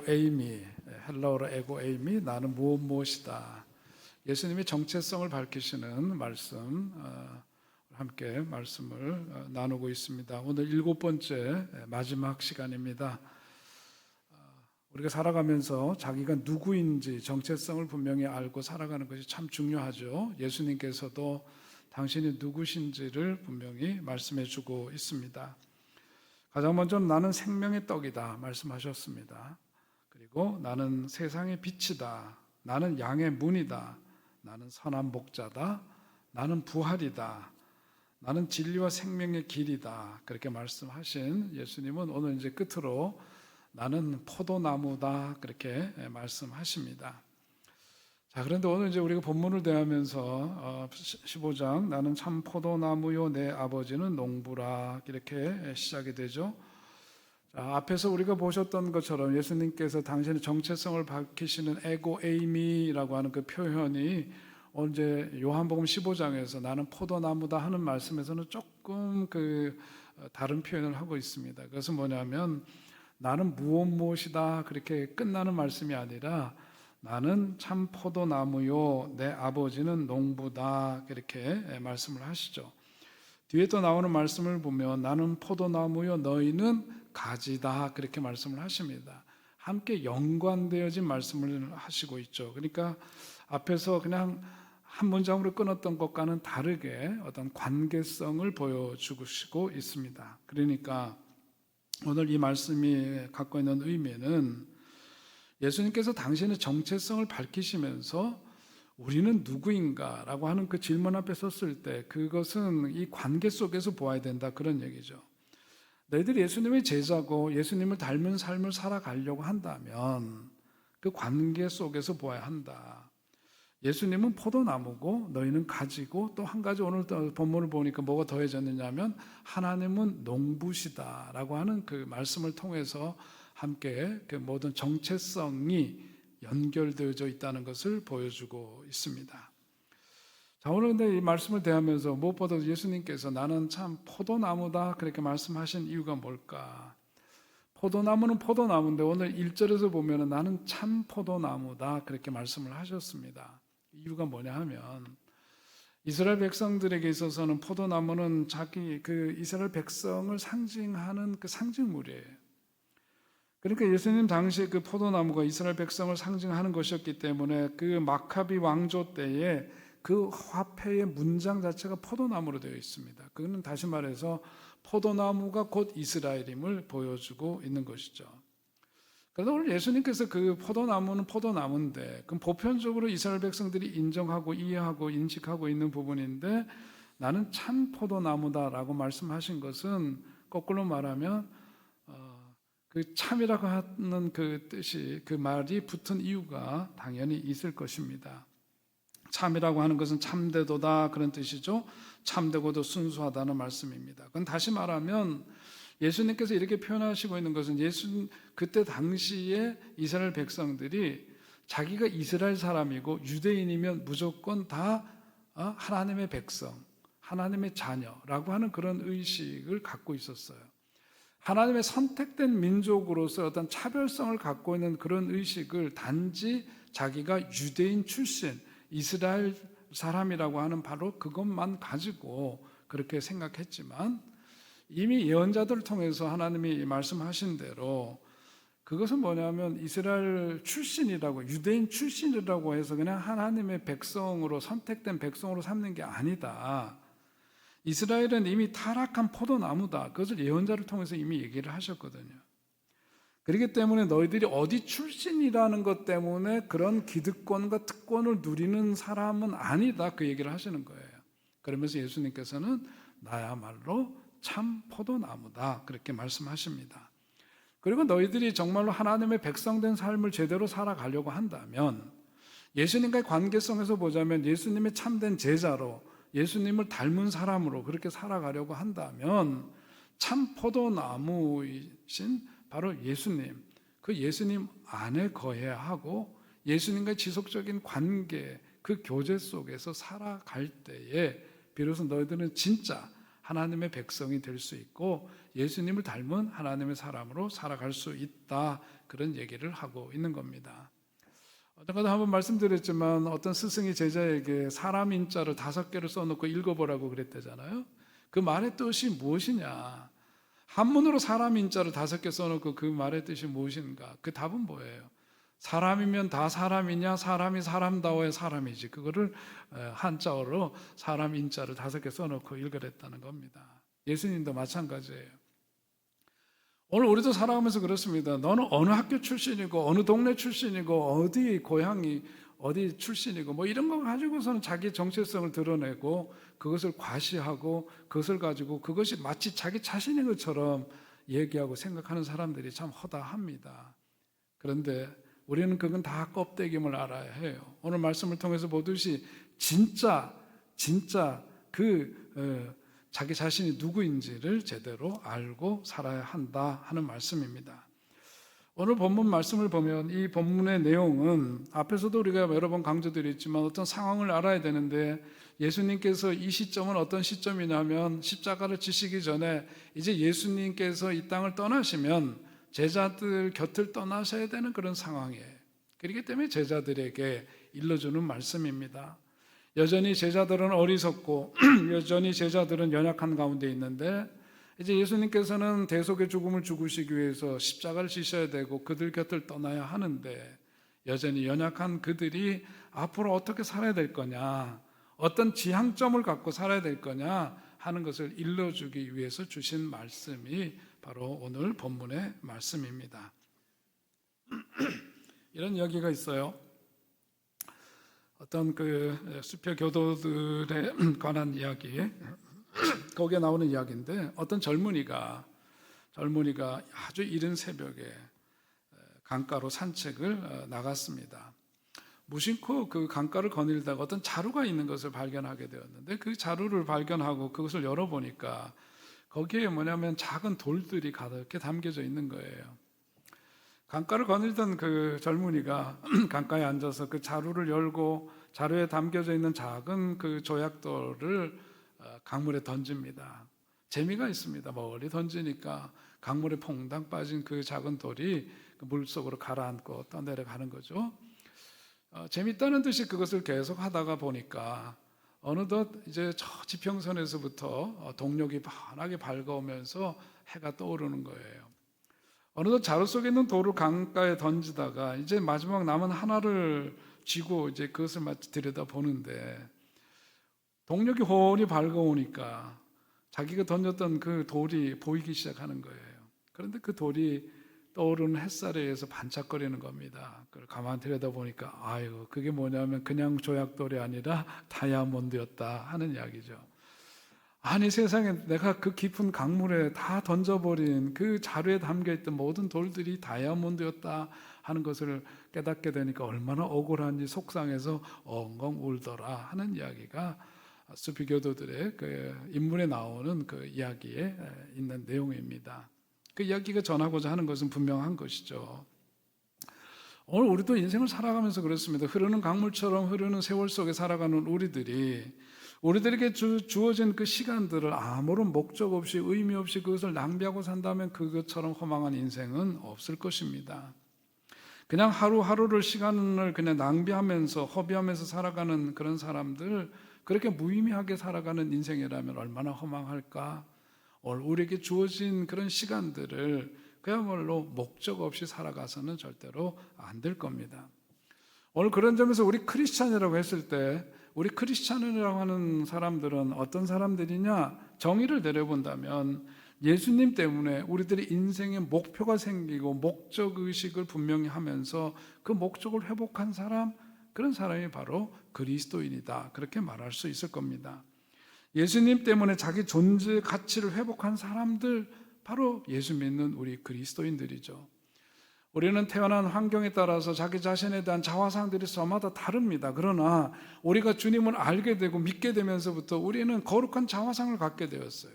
에고 에이미, 헬라어로 에고 에이미, 나는 무엇이다. 예수님이 정체성을 밝히시는 말씀, 함께 말씀을 나누고 있습니다. 오늘 7번째 마지막 시간입니다. 우리가 살아가면서 자기가 누구인지 정체성을 분명히 알고 살아가는 것이 참 중요하죠. 예수님께서도 당신이 누구신지를 분명히 말씀해 주고 있습니다. 가장 먼저 나는 생명의 떡이다 말씀하셨습니다. 그리고 나는 세상의 빛이다. 나는 양의 문이다. 나는 선한 목자다. 나는 부활이다. 나는 진리와 생명의 길이다. 그렇게 말씀하신 예수님은 오늘 이제 끝으로 나는 포도나무다. 그렇게 말씀하십니다. 자, 그런데 오늘 이제 우리가 본문을 대하면서 15장 나는 참 포도나무요 내 아버지는 농부라 이렇게 시작이 되죠. 자, 앞에서 우리가 보셨던 것처럼 예수님께서 당신의 정체성을 밝히시는 에고 에이미라고 하는 그 표현이 언제 요한복음 15장에서 나는 포도나무다 하는 말씀에서는 조금 다른 표현을 하고 있습니다. 그것은 뭐냐면 나는 무엇이다 그렇게 끝나는 말씀이 아니라 나는 참 포도나무요 내 아버지는 농부다 그렇게 말씀을 하시죠. 뒤에 또 나오는 말씀을 보면 나는 포도나무요 너희는 가지다 그렇게 말씀을 하십니다. 함께 연관되어진 말씀을 하시고 있죠. 그러니까 앞에서 그냥 한 문장으로 끊었던 것과는 다르게 어떤 관계성을 보여주시고 있습니다. 그러니까 오늘 이 말씀이 갖고 있는 의미는 예수님께서 당신의 정체성을 밝히시면서 우리는 누구인가 라고 하는 그 질문 앞에 섰을 때 그것은 이 관계 속에서 보아야 된다 그런 얘기죠. 너희들이 예수님의 제자고 예수님을 닮은 삶을 살아가려고 한다면 그 관계 속에서 보아야 한다. 예수님은 포도나무고 너희는 가지고 또 한 가지 오늘 본문을 보니까 뭐가 더해졌느냐 하면 하나님은 농부시다라고 하는 그 말씀을 통해서 함께 그 모든 정체성이 연결되어져 있다는 것을 보여주고 있습니다. 자, 오늘 근데 이 말씀을 대하면서 무엇보다 예수님께서 나는 참 포도나무다 그렇게 말씀하신 이유가 뭘까? 포도나무는 포도나무인데 오늘 1절에서 보면 나는 참 포도나무다 그렇게 말씀을 하셨습니다. 이유가 뭐냐 하면 이스라엘 백성들에게 있어서는 포도나무는 자기 그 이스라엘 백성을 상징하는 그 상징물이에요. 그러니까 예수님 당시에 그 포도나무가 이스라엘 백성을 상징하는 것이었기 때문에 그 마카비 왕조 때에 그 화폐의 문장 자체가 포도나무로 되어 있습니다. 그거는 다시 말해서 포도나무가 곧 이스라엘임을 보여주고 있는 것이죠. 그래서 오늘 예수님께서 그 포도나무는 포도나무인데 그럼 보편적으로 이스라엘 백성들이 인정하고 이해하고 인식하고 있는 부분인데 나는 참 포도나무다라고 말씀하신 것은 거꾸로 말하면 그 참이라고 하는 그 뜻이 그 말이 붙은 이유가 당연히 있을 것입니다. 참이라고 하는 것은 참되도다 그런 뜻이죠. 참되고도 순수하다는 말씀입니다. 그건 다시 말하면 예수님께서 이렇게 표현하시고 있는 것은 그때 당시에 이스라엘 백성들이 자기가 이스라엘 사람이고 유대인이면 무조건 다 하나님의 백성, 하나님의 자녀라고 하는 그런 의식을 갖고 있었어요. 하나님의 선택된 민족으로서 어떤 차별성을 갖고 있는 그런 의식을 단지 자기가 유대인 출신, 이스라엘 사람이라고 하는 바로 그것만 가지고 그렇게 생각했지만 이미 예언자들을 통해서 하나님이 말씀하신 대로 그것은 뭐냐면 이스라엘 출신이라고 유대인 출신이라고 해서 그냥 하나님의 백성으로 선택된 백성으로 삼는 게 아니다. 이스라엘은 이미 타락한 포도나무다. 그것을 예언자를 통해서 이미 얘기를 하셨거든요. 그렇기 때문에 너희들이 어디 출신이라는 것 때문에 그런 기득권과 특권을 누리는 사람은 아니다. 그 얘기를 하시는 거예요. 그러면서 예수님께서는 나야말로 참 포도나무다. 그렇게 말씀하십니다. 그리고 너희들이 정말로 하나님의 백성된 삶을 제대로 살아가려고 한다면 예수님과의 관계성에서 보자면 예수님의 참된 제자로 예수님을 닮은 사람으로 그렇게 살아가려고 한다면 참 포도나무이신 바로 예수님, 그 예수님 안에 거해야 하고 예수님과의 지속적인 관계, 그 교제 속에서 살아갈 때에 비로소 너희들은 진짜 하나님의 백성이 될 수 있고 예수님을 닮은 하나님의 사람으로 살아갈 수 있다. 그런 얘기를 하고 있는 겁니다. 어제도 한번 말씀드렸지만 어떤 스승이 제자에게 사람 인자를 5개를 써놓고 읽어보라고 그랬대잖아요. 그 말의 뜻이 무엇이냐? 한문으로 사람 인자를 5개 써놓고 그 말의 뜻이 무엇인가? 그 답은 뭐예요? 사람이면 다 사람이냐? 사람이 사람다워야 사람이지. 그거를 한자어로 사람 인자를 5개 써놓고 읽으랬다는 겁니다. 예수님도 마찬가지예요. 오늘 우리도 살아가면서 그렇습니다. 너는 어느 학교 출신이고 어느 동네 출신이고 어디 고향이 어디 출신이고 뭐 이런 거 가지고서는 자기 정체성을 드러내고 그것을 과시하고 그것을 가지고 그것이 마치 자기 자신인 것처럼 얘기하고 생각하는 사람들이 참 허다합니다. 그런데 우리는 그건 다 껍데기임을 알아야 해요. 오늘 말씀을 통해서 보듯이 진짜 자기 자신이 누구인지를 제대로 알고 살아야 한다 하는 말씀입니다. 오늘 본문 말씀을 보면 이 본문의 내용은 앞에서도 우리가 여러 번 강조드렸지만 어떤 상황을 알아야 되는데 예수님께서 이 시점은 어떤 시점이냐면 십자가를 지시기 전에 이제 예수님께서 이 땅을 떠나시면 제자들 곁을 떠나셔야 되는 그런 상황이에요. 그렇기 때문에 제자들에게 일러주는 말씀입니다. 여전히 제자들은 어리석고 여전히 제자들은 연약한 가운데 있는데 이제 예수님께서는 대속의 죽음을 죽으시기 위해서 십자가를 지셔야 되고 그들 곁을 떠나야 하는데 여전히 연약한 그들이 앞으로 어떻게 살아야 될 거냐, 어떤 지향점을 갖고 살아야 될 거냐 하는 것을 일러주기 위해서 주신 말씀이 바로 오늘 본문의 말씀입니다. 이런 이야기가 있어요. 어떤 그 수표 교도들에 관한 이야기, 거기에 나오는 이야기인데 어떤 젊은이가 아주 이른 새벽에 강가로 산책을 나갔습니다. 무심코 그 강가를 거닐다가 어떤 자루가 있는 것을 발견하게 되었는데 그 자루를 발견하고 그것을 열어보니까 거기에 뭐냐면 작은 돌들이 가득히 담겨져 있는 거예요. 강가를 거닐던 그 젊은이가 강가에 앉아서 그 자루를 열고 자루에 담겨져 있는 작은 그 조약돌을 강물에 던집니다. 재미가 있습니다. 멀리 던지니까 강물에 퐁당 빠진 그 작은 돌이 그 물속으로 가라앉고 떠내려가는 거죠. 재밌다는 듯이 그것을 계속 하다가 보니까 어느덧 이제 저 지평선에서부터 동력이 환하게 밝아오면서 해가 떠오르는 거예요. 어느덧 자루 속에 있는 돌을 강가에 던지다가 이제 마지막 남은 하나를 쥐고 이제 그것을 마치 들여다 보는데 동력이 훤히 밝아오니까 자기가 던졌던 그 돌이 보이기 시작하는 거예요. 그런데 그 돌이 떠오르는 햇살에 의해서 반짝거리는 겁니다. 그걸 가만 들여다보니까 아유, 그게 뭐냐면 그냥 조약돌이 아니라 다이아몬드였다 하는 이야기죠. 아니, 세상에 내가 그 깊은 강물에 다 던져버린 그 자루에 담겨있던 모든 돌들이 다이아몬드였다 하는 것을 깨닫게 되니까 얼마나 억울한지 속상해서 엉엉 울더라 하는 이야기가 수피교도들의 그 인문에 나오는 그 이야기에 있는 내용입니다. 그 이야기가 전하고자 하는 것은 분명한 것이죠. 오늘 우리도 인생을 살아가면서 그렇습니다. 흐르는 강물처럼 흐르는 세월 속에 살아가는 우리들에게 주어진 그 시간들을 아무런 목적 없이 의미 없이 그것을 낭비하고 산다면 그것처럼 허망한 인생은 없을 것입니다. 그냥 하루하루를 시간을 그냥 낭비하면서 허비하면서 살아가는 그런 사람들, 그렇게 무의미하게 살아가는 인생이라면 얼마나 허망할까? 오늘 우리에게 주어진 그런 시간들을 그야말로 목적 없이 살아가서는 절대로 안 될 겁니다. 오늘 그런 점에서 우리 크리스찬이라고 했을 때 우리 크리스찬이라고 하는 사람들은 어떤 사람들이냐? 정의를 내려본다면 예수님 때문에 우리들의 인생에 목표가 생기고 목적의식을 분명히 하면서 그 목적을 회복한 사람, 그런 사람이 바로 그리스도인이다. 그렇게 말할 수 있을 겁니다. 예수님 때문에 자기 존재의 가치를 회복한 사람들, 바로 예수 믿는 우리 그리스도인들이죠. 우리는 태어난 환경에 따라서 자기 자신에 대한 자화상들이 저마다 다릅니다. 그러나 우리가 주님을 알게 되고 믿게 되면서부터 우리는 거룩한 자화상을 갖게 되었어요.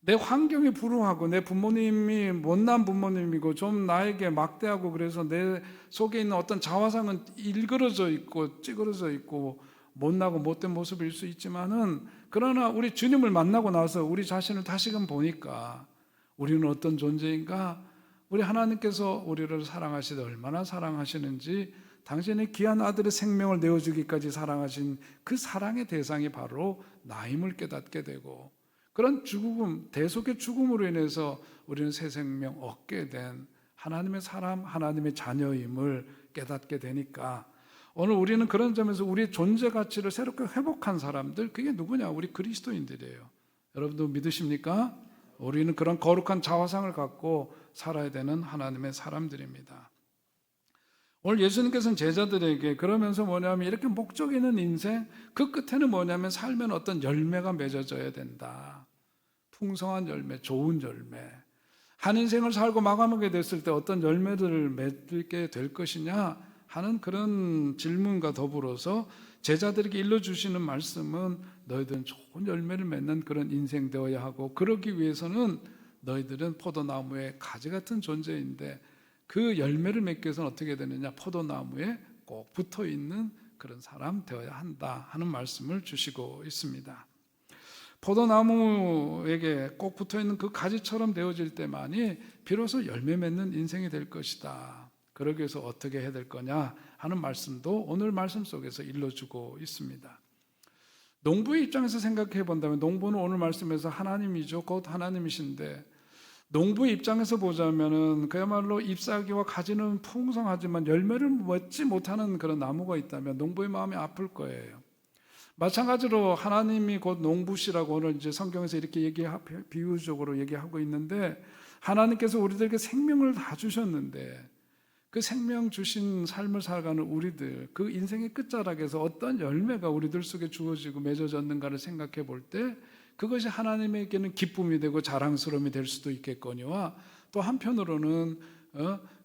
내 환경이 불우하고 내 부모님이 못난 부모님이고 좀 나에게 막대하고 그래서 내 속에 있는 어떤 자화상은 일그러져 있고 찌그러져 있고 못나고 못된 모습일 수 있지만은 그러나 우리 주님을 만나고 나서 우리 자신을 다시금 보니까 우리는 어떤 존재인가? 우리 하나님께서 우리를 사랑하시되 얼마나 사랑하시는지, 당신의 귀한 아들의 생명을 내어주기까지 사랑하신 그 사랑의 대상이 바로 나임을 깨닫게 되고, 그런 죽음, 대속의 죽음으로 인해서 우리는 새 생명 얻게 된 하나님의 사람, 하나님의 자녀임을 깨닫게 되니까 오늘 우리는 그런 점에서 우리의 존재 가치를 새롭게 회복한 사람들, 그게 누구냐? 우리 그리스도인들이에요. 여러분도 믿으십니까? 우리는 그런 거룩한 자화상을 갖고 살아야 되는 하나님의 사람들입니다. 오늘 예수님께서는 제자들에게 그러면서 뭐냐면 이렇게 목적 있는 인생, 그 끝에는 뭐냐면 삶에는 어떤 열매가 맺어져야 된다. 풍성한 열매, 좋은 열매. 한 인생을 살고 마감하게 됐을 때 어떤 열매들을 맺게 될 것이냐 하는 그런 질문과 더불어서 제자들에게 일러주시는 말씀은 너희들은 좋은 열매를 맺는 그런 인생 되어야 하고, 그러기 위해서는 너희들은 포도나무의 가지 같은 존재인데 그 열매를 맺기 위해서는 어떻게 되느냐? 포도나무에 꼭 붙어 있는 그런 사람 되어야 한다 하는 말씀을 주시고 있습니다. 포도나무에게 꼭 붙어 있는 그 가지처럼 되어질 때만이 비로소 열매 맺는 인생이 될 것이다. 그러기 위해서 어떻게 해야 될 거냐 하는 말씀도 오늘 말씀 속에서 일러주고 있습니다. 농부의 입장에서 생각해 본다면, 농부는 오늘 말씀에서 하나님이죠. 곧 하나님이신데, 농부의 입장에서 보자면은 그야말로 잎사귀와 가지는 풍성하지만 열매를 맺지 못하는 그런 나무가 있다면 농부의 마음이 아플 거예요. 마찬가지로 하나님이 곧 농부시라고 오늘 이제 성경에서 이렇게 비유적으로 얘기하고 있는데, 하나님께서 우리들에게 생명을 다 주셨는데 그 생명 주신 삶을 살아가는 우리들, 그 인생의 끝자락에서 어떤 열매가 우리들 속에 주어지고 맺어졌는가를 생각해 볼 때 그것이 하나님에게는 기쁨이 되고 자랑스러움이 될 수도 있겠거니와, 또 한편으로는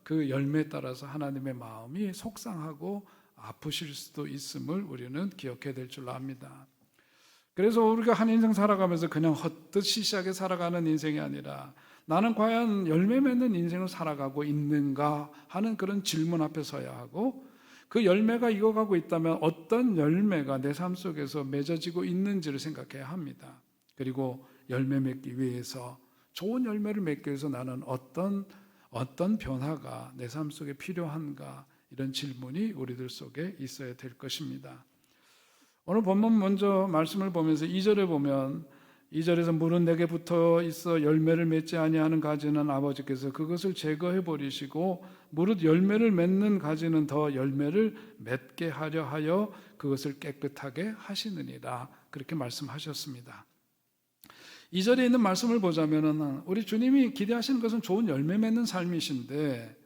그 열매에 따라서 하나님의 마음이 속상하고 아프실 수도 있음을 우리는 기억해야 될 줄로 압니다. 그래서 우리가 한 인생 살아가면서 그냥 헛되이 시시하게 살아가는 인생이 아니라 나는 과연 열매 맺는 인생을 살아가고 있는가 하는 그런 질문 앞에 서야 하고, 그 열매가 익어가고 있다면 어떤 열매가 내 삶 속에서 맺어지고 있는지를 생각해야 합니다. 그리고 열매 맺기 위해서, 좋은 열매를 맺기 위해서 나는 어떤 변화가 내 삶 속에 필요한가, 이런 질문이 우리들 속에 있어야 될 것입니다. 오늘 본문 먼저 말씀을 보면서 2절에 보면, 2절에서 물은 내게 붙어 있어 열매를 맺지 아니하는 가지는 아버지께서 그것을 제거해 버리시고 무릇 열매를 맺는 가지는 더 열매를 맺게 하려 하여 그것을 깨끗하게 하시느니라, 그렇게 말씀하셨습니다. 2절에 있는 말씀을 보자면은 우리 주님이 기대하시는 것은 좋은 열매 맺는 삶이신데,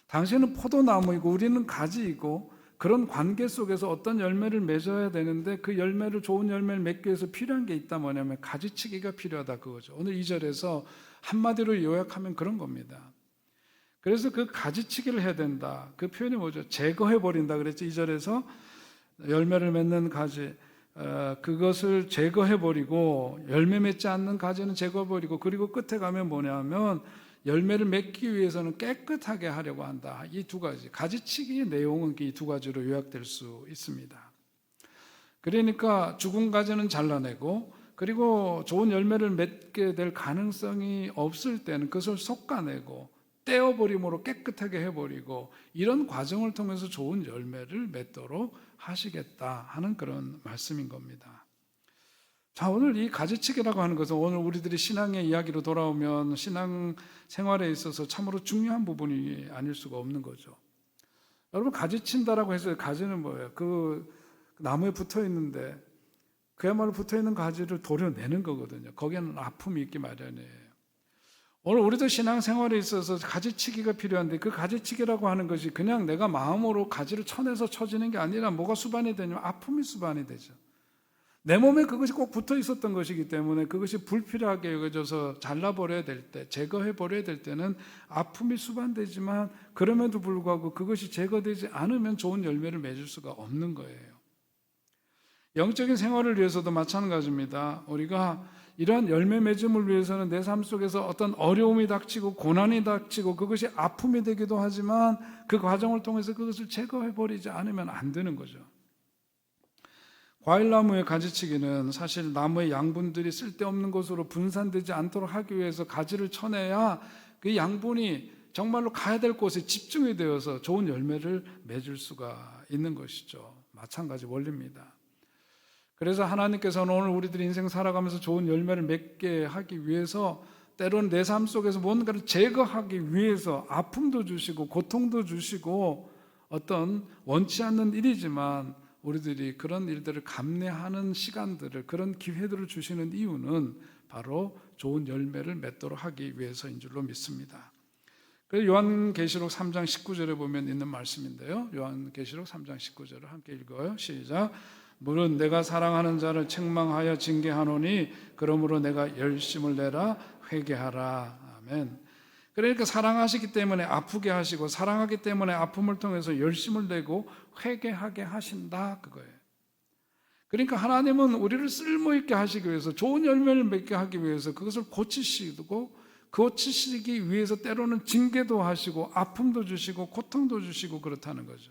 당신은 포도나무이고 우리는 가지이고, 그런 관계 속에서 어떤 열매를 맺어야 되는데 그 열매를, 좋은 열매를 맺기 위해서 필요한 게 있다. 뭐냐면 가지치기가 필요하다, 그거죠. 오늘 2절에서 한마디로 요약하면 그런 겁니다. 그래서 그 가지치기를 해야 된다. 그 표현이 뭐죠? 제거해버린다 그랬죠. 2절에서 열매를 맺는 가지, 그것을 제거해버리고, 열매 맺지 않는 가지는 제거해버리고, 그리고 끝에 가면 뭐냐면 열매를 맺기 위해서는 깨끗하게 하려고 한다. 이 두 가지, 가지치기의 내용은 이 두 가지로 요약될 수 있습니다. 그러니까 죽은 가지는 잘라내고, 그리고 좋은 열매를 맺게 될 가능성이 없을 때는 그것을 솎아내고 떼어버림으로 깨끗하게 해버리고, 이런 과정을 통해서 좋은 열매를 맺도록 하시겠다 하는 그런 말씀인 겁니다. 자, 오늘 이 가지치기라고 하는 것은 오늘 우리들이 신앙의 이야기로 돌아오면 신앙 생활에 있어서 참으로 중요한 부분이 아닐 수가 없는 거죠. 여러분, 가지친다라고 해서 가지는 뭐예요? 그 나무에 붙어 있는데 그야말로 붙어 있는 가지를 도려내는 거거든요. 거기에는 아픔이 있기 마련이에요. 오늘 우리도 신앙 생활에 있어서 가지치기가 필요한데, 그 가지치기라고 하는 것이 그냥 내가 마음으로 가지를 쳐내서 쳐지는 게 아니라 뭐가 수반이 되냐면 아픔이 수반이 되죠. 내 몸에 그것이 꼭 붙어 있었던 것이기 때문에 그것이 불필요하게 여겨져서 잘라버려야 될 때, 제거해버려야 될 때는 아픔이 수반되지만, 그럼에도 불구하고 그것이 제거되지 않으면 좋은 열매를 맺을 수가 없는 거예요. 영적인 생활을 위해서도 마찬가지입니다. 우리가 이러한 열매 맺음을 위해서는 내 삶 속에서 어떤 어려움이 닥치고 고난이 닥치고 그것이 아픔이 되기도 하지만, 그 과정을 통해서 그것을 제거해버리지 않으면 안 되는 거죠. 과일나무의 가지치기는 사실 나무의 양분들이 쓸데없는 곳으로 분산되지 않도록 하기 위해서 가지를 쳐내야 그 양분이 정말로 가야 될 곳에 집중이 되어서 좋은 열매를 맺을 수가 있는 것이죠. 마찬가지 원리입니다. 그래서 하나님께서는 오늘 우리들이 인생 살아가면서 좋은 열매를 맺게 하기 위해서 때로는 내 삶 속에서 뭔가를 제거하기 위해서 아픔도 주시고 고통도 주시고 어떤 원치 않는 일이지만 우리들이 그런 일들을 감내하는 시간들을, 그런 기회들을 주시는 이유는 바로 좋은 열매를 맺도록 하기 위해서인 줄로 믿습니다. 그래서 요한계시록 3장 19절에 보면 있는 말씀인데요, 요한계시록 3장 19절을 함께 읽어요. 시작. 물은 내가 사랑하는 자를 책망하여 징계하노니 그러므로 내가 열심을 내라 회개하라. 아멘. 그러니까 사랑하시기 때문에 아프게 하시고 사랑하기 때문에 아픔을 통해서 열심을 내고 회개하게 하신다, 그거예요. 그러니까 하나님은 우리를 쓸모있게 하시기 위해서, 좋은 열매를 맺게 하기 위해서 그것을 고치시기 위해서 때로는 징계도 하시고 아픔도 주시고 고통도 주시고 그렇다는 거죠.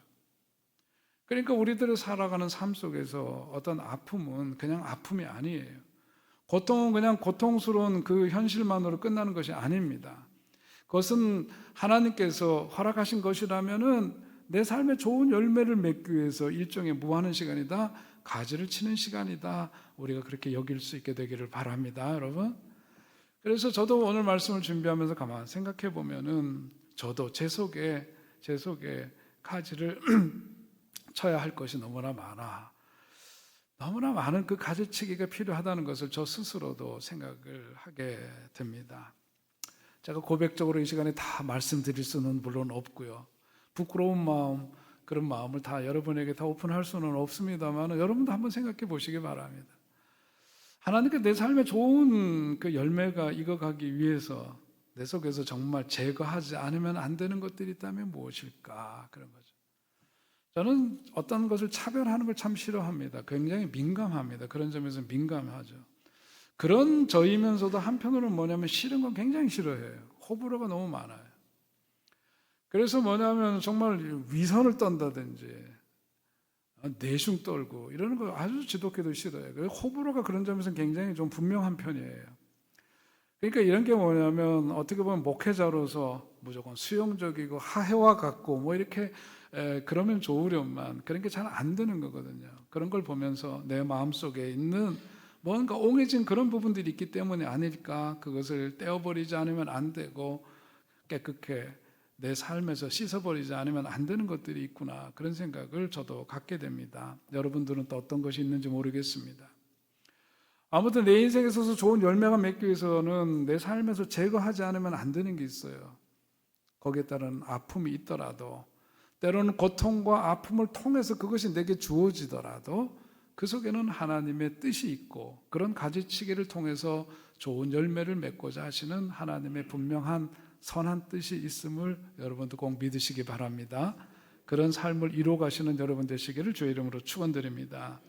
그러니까 우리들이 살아가는 삶 속에서 어떤 아픔은 그냥 아픔이 아니에요. 고통은 그냥 고통스러운 그 현실만으로 끝나는 것이 아닙니다. 그것은 하나님께서 허락하신 것이라면은 내 삶에 좋은 열매를 맺기 위해서 일종의 무한한 시간이다, 가지를 치는 시간이다, 우리가 그렇게 여길 수 있게 되기를 바랍니다, 여러분. 그래서 저도 오늘 말씀을 준비하면서 가만 생각해 보면은 저도 제 속에 가지를 쳐야 할 것이 너무나 많은 그 가지치기가 필요하다는 것을 저 스스로도 생각을 하게 됩니다. 제가 고백적으로 이 시간에 다 말씀드릴 수는 물론 없고요. 부끄러운 마음, 그런 마음을 다 여러분에게 다 오픈할 수는 없습니다만 여러분도 한번 생각해 보시기 바랍니다. 하나님께 내 삶에 좋은 그 열매가 익어가기 위해서 내 속에서 정말 제거하지 않으면 안 되는 것들이 있다면 무엇일까? 그런 거죠. 저는 어떤 것을 차별하는 걸 참 싫어합니다. 굉장히 민감합니다. 그런 점에서 민감하죠. 그런 저이면서도 한편으로는 뭐냐면 싫은 건 굉장히 싫어해요. 호불호가 너무 많아요. 그래서 뭐냐면 정말 위선을 떤다든지 내숭 떨고 이러는 거 아주 지독해도 싫어요. 그래서 호불호가 그런 점에서 굉장히 좀 분명한 편이에요. 그러니까 이런 게 뭐냐면 어떻게 보면 목회자로서 무조건 수용적이고 하해와 같고 뭐 이렇게 그러면 좋으련만 그런 게 잘 안 되는 거거든요. 그런 걸 보면서 내 마음속에 있는 뭔가 옹해진 그런 부분들이 있기 때문에 아닐까, 그것을 떼어버리지 않으면 안 되고 깨끗하게 내 삶에서 씻어버리지 않으면 안 되는 것들이 있구나, 그런 생각을 저도 갖게 됩니다. 여러분들은 또 어떤 것이 있는지 모르겠습니다. 아무튼 내 인생에 있어서 좋은 열매가 맺기 위해서는 내 삶에서 제거하지 않으면 안 되는 게 있어요. 거기에 따른 아픔이 있더라도, 때로는 고통과 아픔을 통해서 그것이 내게 주어지더라도 그 속에는 하나님의 뜻이 있고 그런 가지치기를 통해서 좋은 열매를 맺고자 하시는 하나님의 분명한 선한 뜻이 있음을 여러분도 꼭 믿으시기 바랍니다. 그런 삶을 이루어가시는 여러분 되시기를 주의 이름으로 축원드립니다.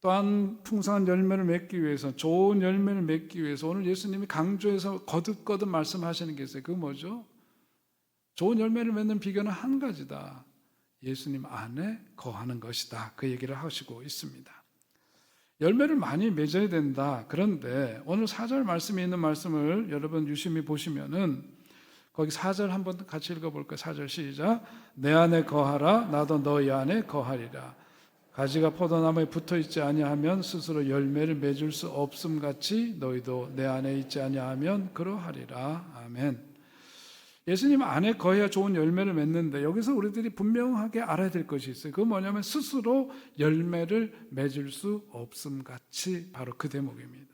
또한 풍성한 열매를 맺기 위해서, 좋은 열매를 맺기 위해서 오늘 예수님이 강조해서 거듭거듭 말씀하시는 게 있어요. 그게 뭐죠? 좋은 열매를 맺는 비결은 한 가지다. 예수님 안에 거하는 것이다. 그 얘기를 하시고 있습니다. 열매를 많이 맺어야 된다. 그런데 오늘 4절 말씀에 있는 말씀을 여러분 유심히 보시면은 거기 4절 한번 같이 읽어볼까요? 4절 시작. 내 안에 거하라. 나도 너희 안에 거하리라. 가지가 포도나무에 붙어있지 아니하면 스스로 열매를 맺을 수 없음 같이 너희도 내 안에 있지 아니하면 그러하리라. 아멘. 예수님 안에 거해야 좋은 열매를 맺는데 여기서 우리들이 분명하게 알아야 될 것이 있어요. 그건 뭐냐면 스스로 열매를 맺을 수 없음 같이, 바로 그 대목입니다.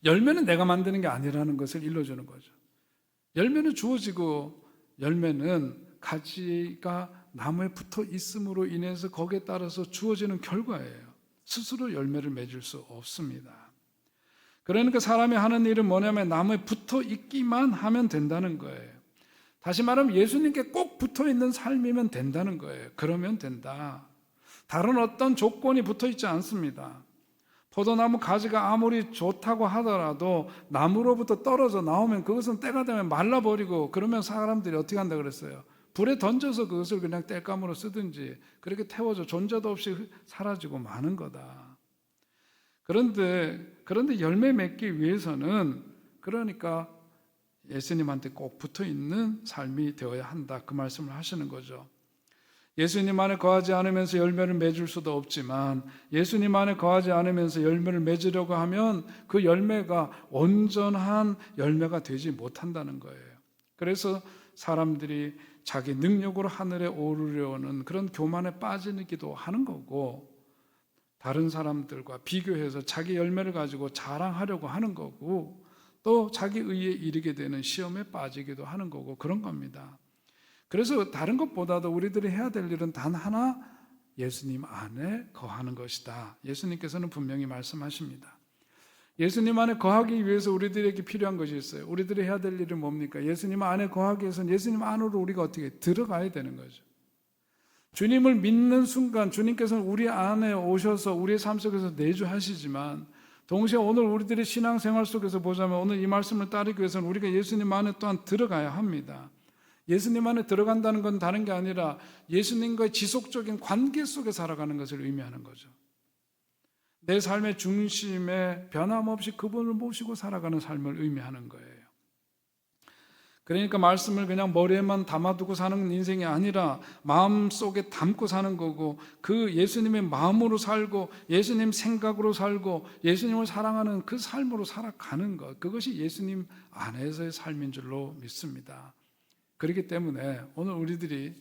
열매는 내가 만드는 게 아니라는 것을 일러주는 거죠. 열매는 주어지고, 열매는 가지가 나무에 붙어 있음으로 인해서 거기에 따라서 주어지는 결과예요. 스스로 열매를 맺을 수 없습니다. 그러니까 사람이 하는 일은 뭐냐면 나무에 붙어 있기만 하면 된다는 거예요. 다시 말하면 예수님께 꼭 붙어 있는 삶이면 된다는 거예요. 그러면 된다. 다른 어떤 조건이 붙어 있지 않습니다. 포도나무 가지가 아무리 좋다고 하더라도 나무로부터 떨어져 나오면 그것은 때가 되면 말라버리고, 그러면 사람들이 어떻게 한다 그랬어요? 불에 던져서 그것을 그냥 땔감으로 쓰든지 그렇게 태워져 존재도 없이 사라지고 마는 거다. 그런데 열매 맺기 위해서는 그러니까 예수님한테 꼭 붙어 있는 삶이 되어야 한다. 그 말씀을 하시는 거죠. 예수님 안에 거하지 않으면서 열매를 맺을 수도 없지만 예수님 안에 거하지 않으면서 열매를 맺으려고 하면 그 열매가 온전한 열매가 되지 못한다는 거예요. 그래서 사람들이 자기 능력으로 하늘에 오르려는 그런 교만에 빠지기도 하는 거고, 다른 사람들과 비교해서 자기 열매를 가지고 자랑하려고 하는 거고, 또 자기 의에 이르게 되는 시험에 빠지기도 하는 거고, 그런 겁니다. 그래서 다른 것보다도 우리들이 해야 될 일은 단 하나, 예수님 안에 거하는 것이다. 예수님께서는 분명히 말씀하십니다. 예수님 안에 거하기 위해서 우리들에게 필요한 것이 있어요. 우리들이 해야 될 일은 뭡니까? 예수님 안에 거하기 위해서는 예수님 안으로 우리가 어떻게 들어가야 되는 거죠. 주님을 믿는 순간 주님께서는 우리 안에 오셔서 우리의 삶 속에서 내주하시지만, 동시에 오늘 우리들의 신앙생활 속에서 보자면 오늘 이 말씀을 따르기 위해서는 우리가 예수님 안에 또한 들어가야 합니다. 예수님 안에 들어간다는 건 다른 게 아니라 예수님과의 지속적인 관계 속에 살아가는 것을 의미하는 거죠. 내 삶의 중심에 변함없이 그분을 모시고 살아가는 삶을 의미하는 거예요. 그러니까 말씀을 그냥 머리에만 담아두고 사는 인생이 아니라 마음속에 담고 사는 거고, 그 예수님의 마음으로 살고 예수님 생각으로 살고 예수님을 사랑하는 그 삶으로 살아가는 것, 그것이 예수님 안에서의 삶인 줄로 믿습니다. 그렇기 때문에 오늘 우리들이,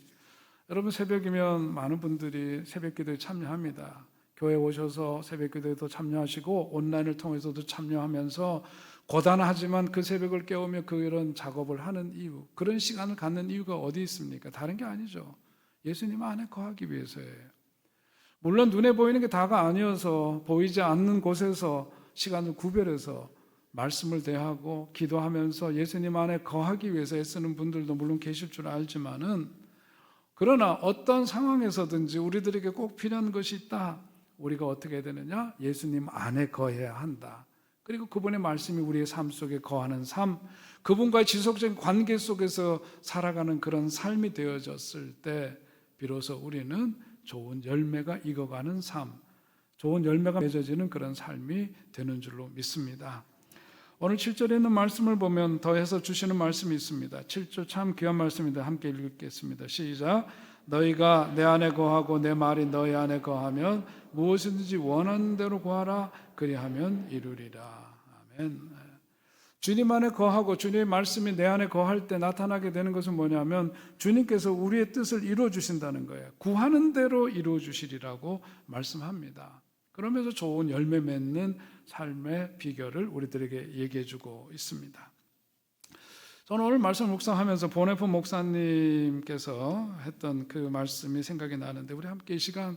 여러분 새벽이면 많은 분들이 새벽기도에 참여합니다. 교회 오셔서 새벽기도에도 참여하시고 온라인을 통해서도 참여하면서 고단하지만 그 새벽을 깨우며 그런 작업을 하는 이유, 그런 시간을 갖는 이유가 어디 있습니까? 다른 게 아니죠. 예수님 안에 거하기 위해서예요. 물론 눈에 보이는 게 다가 아니어서 보이지 않는 곳에서 시간을 구별해서 말씀을 대하고 기도하면서 예수님 안에 거하기 위해서 애쓰는 분들도 물론 계실 줄 알지만은, 그러나 어떤 상황에서든지 우리들에게 꼭 필요한 것이 있다. 우리가 어떻게 해야 되느냐? 예수님 안에 거해야 한다. 그리고 그분의 말씀이 우리의 삶 속에 거하는 삶, 그분과의 지속적인 관계 속에서 살아가는 그런 삶이 되어졌을 때 비로소 우리는 좋은 열매가 익어가는 삶, 좋은 열매가 맺어지는 그런 삶이 되는 줄로 믿습니다. 오늘 7절에 있는 말씀을 보면 더해서 주시는 말씀이 있습니다. 7절 참 귀한 말씀인데 함께 읽겠습니다. 시작. 너희가 내 안에 거하고 내 말이 너희 안에 거하면 무엇이든지 원하는 대로 구하라. 그리하면 이루리라. 아멘. 주님 안에 거하고 주님의 말씀이 내 안에 거할 때 나타나게 되는 것은 뭐냐면, 주님께서 우리의 뜻을 이루어 주신다는 거예요. 구하는 대로 이루어 주시리라고 말씀합니다. 그러면서 좋은 열매 맺는 삶의 비결을 우리들에게 얘기해 주고 있습니다. 저는 오늘 말씀 묵상하면서 보네포 목사님께서 했던 그 말씀이 생각이 나는데, 우리 함께 이 시간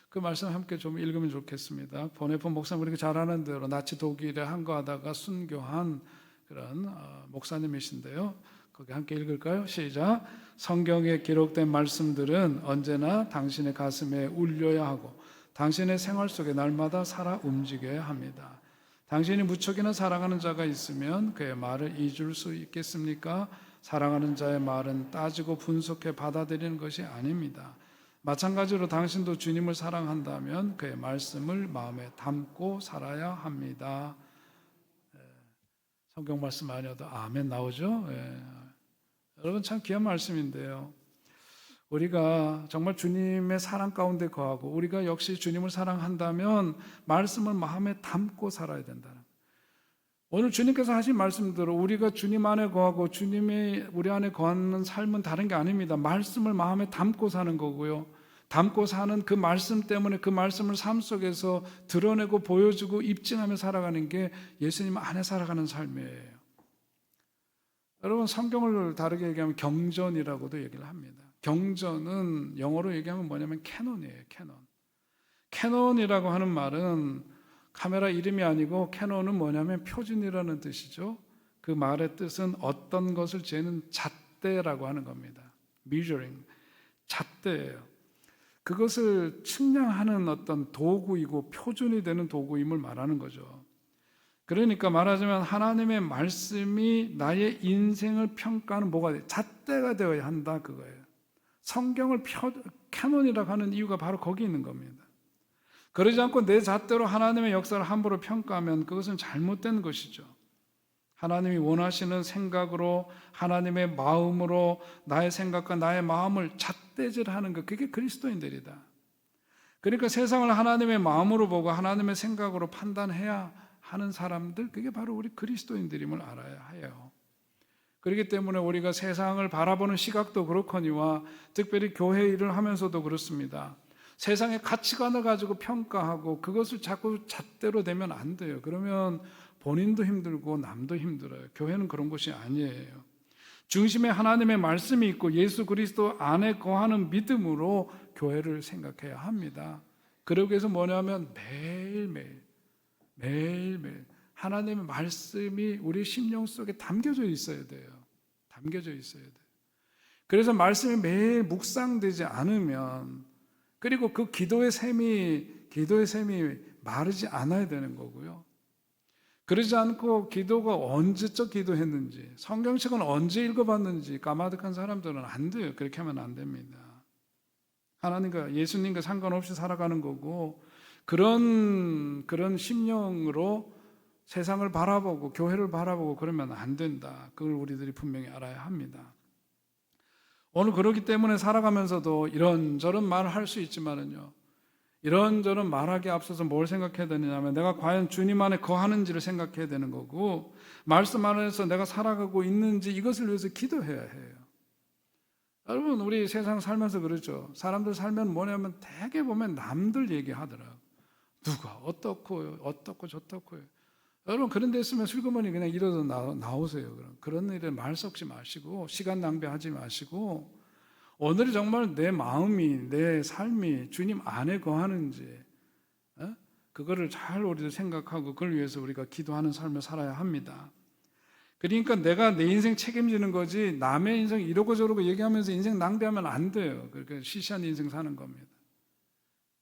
그 말씀 함께 좀 읽으면 좋겠습니다. 보네포 목사님, 우리가 잘 아는 대로 나치 독일에 항거하다가 순교한 그런 목사님이신데요. 거기 함께 읽을까요? 시작. 성경에 기록된 말씀들은 언제나 당신의 가슴에 울려야 하고 당신의 생활 속에 날마다 살아 움직여야 합니다. 당신이 무척이나 사랑하는 자가 있으면 그의 말을 잊을 수 있겠습니까? 사랑하는 자의 말은 따지고 분석해 받아들이는 것이 아닙니다. 마찬가지로 당신도 주님을 사랑한다면 그의 말씀을 마음에 담고 살아야 합니다. 성경 말씀 아니어도 아멘 나오죠? 여러분 참 귀한 말씀인데요. 우리가 정말 주님의 사랑 가운데 거하고 우리가 역시 주님을 사랑한다면 말씀을 마음에 담고 살아야 된다는 거예요. 오늘 주님께서 하신 말씀대로 우리가 주님 안에 거하고 주님이 우리 안에 거하는 삶은 다른 게 아닙니다. 말씀을 마음에 담고 사는 거고요. 담고 사는 그 말씀 때문에 그 말씀을 삶 속에서 드러내고 보여주고 입증하며 살아가는 게 예수님 안에 살아가는 삶이에요. 여러분 성경을 다르게 얘기하면 경전이라고도 얘기를 합니다. 경전은 영어로 얘기하면 뭐냐면 캐논이에요. 캐논. 캐논이라고 하는 말은 카메라 이름이 아니고 캐논은 뭐냐면 표준이라는 뜻이죠. 그 말의 뜻은 어떤 것을 재는 잣대라고 하는 겁니다. measuring, 잣대예요. 그것을 측량하는 어떤 도구이고 표준이 되는 도구임을 말하는 거죠. 그러니까 말하자면 하나님의 말씀이 나의 인생을 평가하는 뭐가 돼? 잣대가 되어야 한다 그거예요. 성경을 캐논이라고 하는 이유가 바로 거기 있는 겁니다. 그러지 않고 내 잣대로 하나님의 역사를 함부로 평가하면 그것은 잘못된 것이죠. 하나님이 원하시는 생각으로, 하나님의 마음으로 나의 생각과 나의 마음을 잣대질하는 것, 그게 그리스도인들이다. 그러니까 세상을 하나님의 마음으로 보고 하나님의 생각으로 판단해야 하는 사람들, 그게 바로 우리 그리스도인들임을 알아야 해요. 그렇기 때문에 우리가 세상을 바라보는 시각도 그렇거니와 특별히 교회 일을 하면서도 그렇습니다. 세상의 가치관을 가지고 평가하고 그것을 자꾸 잣대로 대면 안 돼요. 그러면 본인도 힘들고 남도 힘들어요. 교회는 그런 곳이 아니에요. 중심에 하나님의 말씀이 있고 예수 그리스도 안에 거하는 믿음으로 교회를 생각해야 합니다. 그러기 위해서 뭐냐면 매일매일 하나님의 말씀이 우리 심령 속에 담겨져 있어야 돼요. 담겨져 있어야 돼요. 그래서 말씀이 매일 묵상되지 않으면, 그리고 그 기도의 샘이 마르지 않아야 되는 거고요. 그러지 않고 기도가 언제적 기도했는지, 성경책은 언제 읽어봤는지 까마득한 사람들은 안 돼요. 그렇게 하면 안 됩니다. 하나님과 예수님과 상관없이 살아가는 거고, 그런 심령으로 세상을 바라보고 교회를 바라보고 그러면 안 된다. 그걸 우리들이 분명히 알아야 합니다. 오늘 그렇기 때문에 살아가면서도 이런저런 말을 할 수 있지만은요, 이런저런 말하기에 앞서서 뭘 생각해야 되느냐면 내가 과연 주님 안에 거하는지를 생각해야 되는 거고, 말씀 안에서 내가 살아가고 있는지 이것을 위해서 기도해야 해요. 여러분, 우리 세상 살면서 그렇죠. 사람들 살면 뭐냐면 대개 보면 남들 얘기하더라고요. 누가 어떻고 저떻고요. 여러분, 그런 데 있으면 슬그머니 그냥 일어서 나오세요. 그런 일에 말 섞지 마시고 시간 낭비하지 마시고, 오늘이 정말 내 마음이, 내 삶이 주님 안에 거하는지 그거를 잘 우리들 생각하고 그걸 위해서 우리가 기도하는 삶을 살아야 합니다. 그러니까 내가 내 인생 책임지는 거지 남의 인생 이러고 저러고 얘기하면서 인생 낭비하면 안 돼요. 그러니까 시시한 인생 사는 겁니다.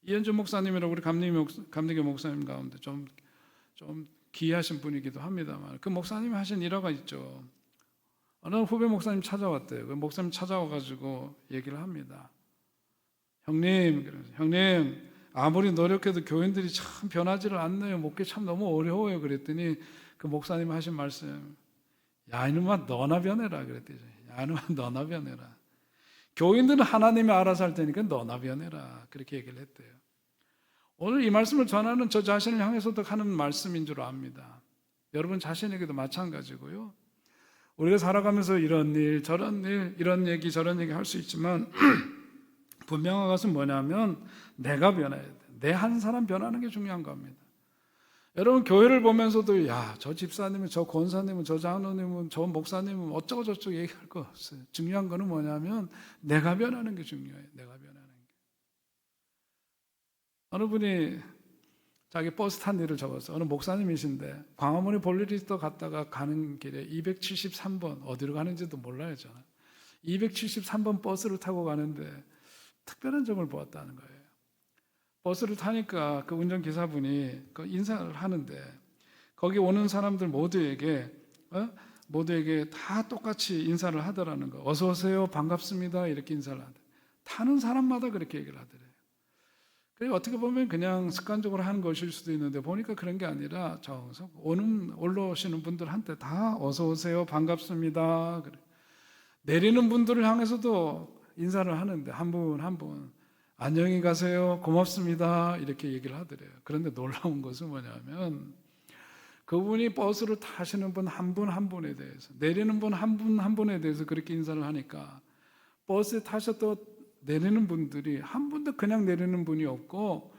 이현주 목사님이라고 우리 감리교 목사님 가운데 좀 기이하신 분이기도 합니다만, 그 목사님이 하신 일화가 있죠. 어느 후배 목사님 찾아왔대요. 그 목사님 찾아와가지고 얘기를 합니다. 형님 아무리 노력해도 교인들이 참 변하지를 않네요. 목회 참 너무 어려워요. 그랬더니 그 목사님이 하신 말씀, 야 이놈아 너나 변해라 그랬대요. 야 이놈아 너나 변해라. 교인들은 하나님이 알아서 할 테니까 너나 변해라, 그렇게 얘기를 했대요. 오늘 이 말씀을 전하는 저 자신을 향해서도 하는 말씀인 줄 압니다. 여러분 자신에게도 마찬가지고요. 우리가 살아가면서 이런 일 저런 일, 이런 얘기 저런 얘기 할 수 있지만 분명한 것은 뭐냐면 내가 변해야 돼. 내 한 사람 변하는 게 중요한 겁니다. 여러분, 교회를 보면서도 야, 저 집사님은, 저 권사님은, 저 장로님은, 저 목사님은 어쩌고 저쩌고 얘기할 거 없어요. 중요한 거는 뭐냐면 내가 변하는 게 중요해요. 내가 변하는 게. 어느 분이 자기 버스 탄 일을 적었어요. 어느 목사님이신데 광화문에 볼 일이 있어 갔다가 가는 길에 273번, 어디로 가는지도 몰라요 저는. 273번 버스를 타고 가는데 특별한 점을 보았다는 거예요. 버스를 타니까 그 운전기사분이 그 인사를 하는데 거기 오는 사람들 모두에게 다 똑같이 인사를 하더라는 거예요. 어서 오세요, 반갑습니다, 이렇게 인사를 하더라고요. 타는 사람마다 그렇게 얘기를 하더래요. 그리고 어떻게 보면 그냥 습관적으로 하는 것일 수도 있는데 보니까 그런 게 아니라 정석 올라오시는 분들한테 다 어서 오세요, 반갑습니다. 내리는 분들을 향해서도 인사를 하는데 한 분 한 분 안녕히 가세요, 고맙습니다, 이렇게 얘기를 하더래요. 그런데 놀라운 것은 뭐냐면 그분이 버스를 타시는 분 한 분 한 분에 대해서, 내리는 분 한 분 한 분에 대해서 그렇게 인사를 하니까 버스에 타셨던 내리는 분들이 한 분도 그냥 내리는 분이 없고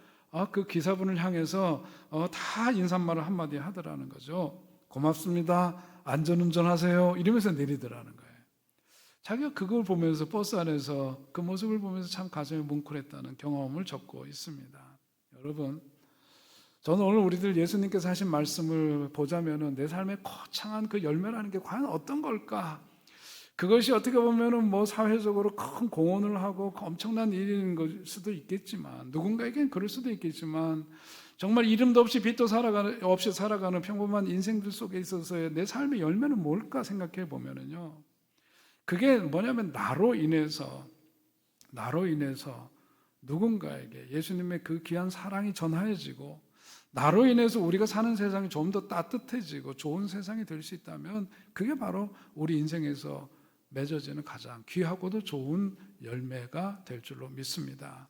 그 기사분을 향해서 다 인사말을 한마디 하더라는 거죠. 고맙습니다, 안전운전하세요, 이러면서 내리더라는 거예요. 자기가 그걸 보면서 버스 안에서 그 모습을 보면서 참 가슴이 뭉클했다는 경험을 적고 있습니다. 여러분, 저는 오늘 우리들 예수님께서 하신 말씀을 보자면은 내 삶의 거창한 그 열매라는 게 과연 어떤 걸까? 그것이 어떻게 보면은 뭐 사회적으로 큰 공헌을 하고 엄청난 일인 걸 수도 있겠지만, 누군가에겐 그럴 수도 있겠지만, 정말 이름도 없이 빛도 없이 살아가는 평범한 인생들 속에 있어서의 내 삶의 열매는 뭘까 생각해 보면은요, 그게 뭐냐면 나로 인해서 나로 인해서 누군가에게 예수님의 그 귀한 사랑이 전하여지고 나로 인해서 우리가 사는 세상이 좀 더 따뜻해지고 좋은 세상이 될 수 있다면 그게 바로 우리 인생에서 맺어지는 가장 귀하고도 좋은 열매가 될 줄로 믿습니다.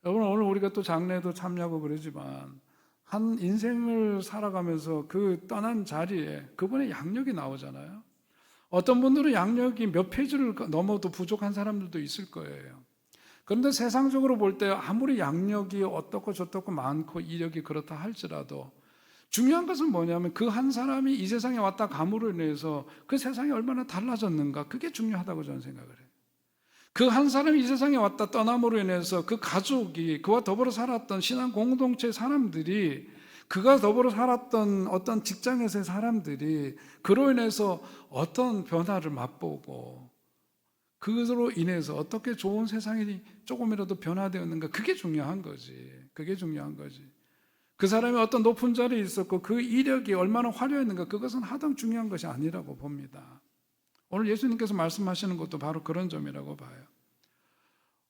여러분, 오늘 우리가 또 장례도 참여하고 그러지만 한 인생을 살아가면서 그 떠난 자리에 그분의 양력이 나오잖아요. 어떤 분들은 양력이 몇 페이지를 넘어도 부족한 사람들도 있을 거예요. 그런데 세상적으로 볼 때 아무리 양력이 어떻고 저떻고 많고 이력이 그렇다 할지라도 중요한 것은 뭐냐면 그 한 사람이 이 세상에 왔다 감으로 인해서 그 세상이 얼마나 달라졌는가, 그게 중요하다고 저는 생각을 해요. 그 한 사람이 이 세상에 왔다 떠남으로 인해서 그 가족이, 그와 더불어 살았던 신앙 공동체 사람들이, 그가 더불어 살았던 어떤 직장에서의 사람들이 그로 인해서 어떤 변화를 맛보고 그것으로 인해서 어떻게 좋은 세상이 조금이라도 변화되었는가, 그게 중요한 거지. 그게 중요한 거지. 그 사람이 어떤 높은 자리에 있었고 그 이력이 얼마나 화려했는가, 그것은 하등 중요한 것이 아니라고 봅니다. 오늘 예수님께서 말씀하시는 것도 바로 그런 점이라고 봐요.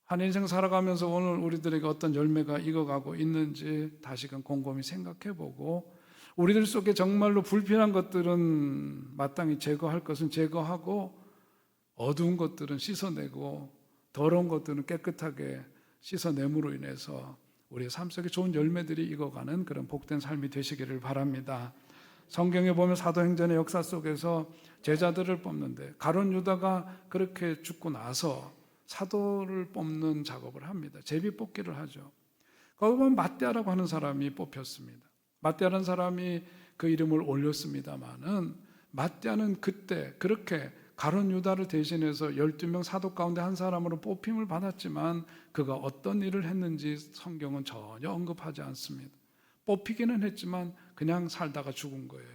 한 인생 살아가면서 오늘 우리들에게 어떤 열매가 익어가고 있는지 다시금 곰곰이 생각해보고, 우리들 속에 정말로 불필요한 것들은 마땅히 제거할 것은 제거하고 어두운 것들은 씻어내고 더러운 것들은 깨끗하게 씻어냄으로 인해서 우리의 삶 속에 좋은 열매들이 익어가는 그런 복된 삶이 되시기를 바랍니다. 성경에 보면 사도행전의 역사 속에서 제자들을 뽑는데 가룟 유다가 그렇게 죽고 나서 사도를 뽑는 작업을 합니다. 제비 뽑기를 하죠. 거기 보면 마떼아라고 하는 사람이 뽑혔습니다. 마떼아라는 사람이 그 이름을 올렸습니다마는, 마떼아는 그때 그렇게 가룟 유다를 대신해서 12명 사도 가운데 한 사람으로 뽑힘을 받았지만 그가 어떤 일을 했는지 성경은 전혀 언급하지 않습니다. 뽑히기는 했지만 그냥 살다가 죽은 거예요.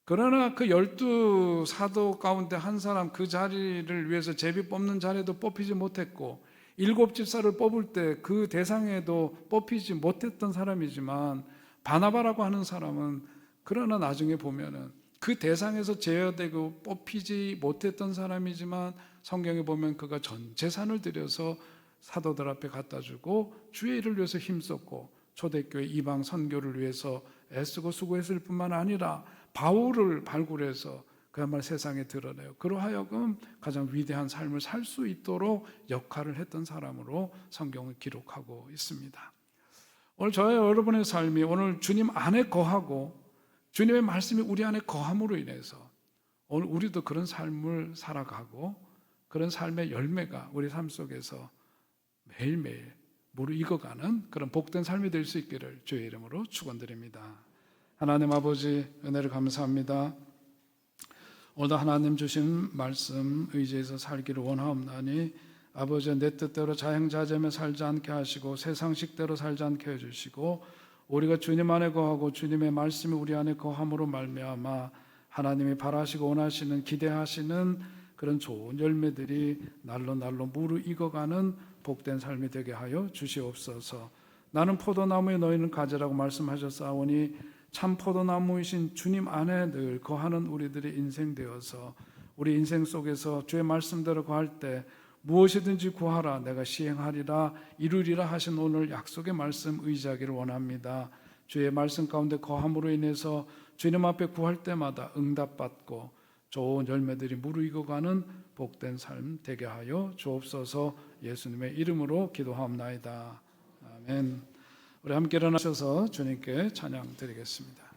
그러나 그 12사도 가운데 한 사람, 그 자리를 위해서 제비 뽑는 자리에도 뽑히지 못했고 7집사를 뽑을 때 그 대상에도 뽑히지 못했던 사람이지만, 바나바라고 하는 사람은 그러나 나중에 보면은 그 대상에서 제어되고 뽑히지 못했던 사람이지만 성경에 보면 그가 전 재산을 들여서 사도들 앞에 갖다 주고 주의 일을 위해서 힘썼고 초대교회 이방 선교를 위해서 애쓰고 수고했을 뿐만 아니라 바울을 발굴해서 그야말로 세상에 드러내요. 그러하여금 가장 위대한 삶을 살 수 있도록 역할을 했던 사람으로 성경을 기록하고 있습니다. 오늘 저와 여러분의 삶이 오늘 주님 안에 거하고 주님의 말씀이 우리 안에 거함으로 인해서 오늘 우리도 그런 삶을 살아가고 그런 삶의 열매가 우리 삶 속에서 매일매일 무르익어가는 그런 복된 삶이 될 수 있기를 주의 이름으로 축원드립니다. 하나님 아버지, 은혜를 감사합니다. 오늘도 하나님 주신 말씀 의지해서 살기를 원하옵나니 아버지, 내 뜻대로 자행자재며 살지 않게 하시고 세상식대로 살지 않게 해주시고 우리가 주님 안에 거하고 주님의 말씀이 우리 안에 거함으로 말미암아 하나님이 바라시고 원하시는, 기대하시는 그런 좋은 열매들이 날로 날로 무르익어가는 복된 삶이 되게 하여 주시옵소서. 나는 포도나무에 너희는 가지라고 말씀하셨사오니 참 포도나무이신 주님 안에 늘 거하는 우리들의 인생 되어서 우리 인생 속에서 주의 말씀대로 거할 때 무엇이든지 구하라 내가 시행하리라 이루리라 하신 오늘 약속의 말씀 의지하기를 원합니다. 주의 말씀 가운데 거함으로 인해서 주님 앞에 구할 때마다 응답받고 좋은 열매들이 무르익어가는 복된 삶 되게 하여 주옵소서. 예수님의 이름으로 기도하옵나이다. 아멘. 우리 함께 일어나셔서 주님께 찬양 드리겠습니다.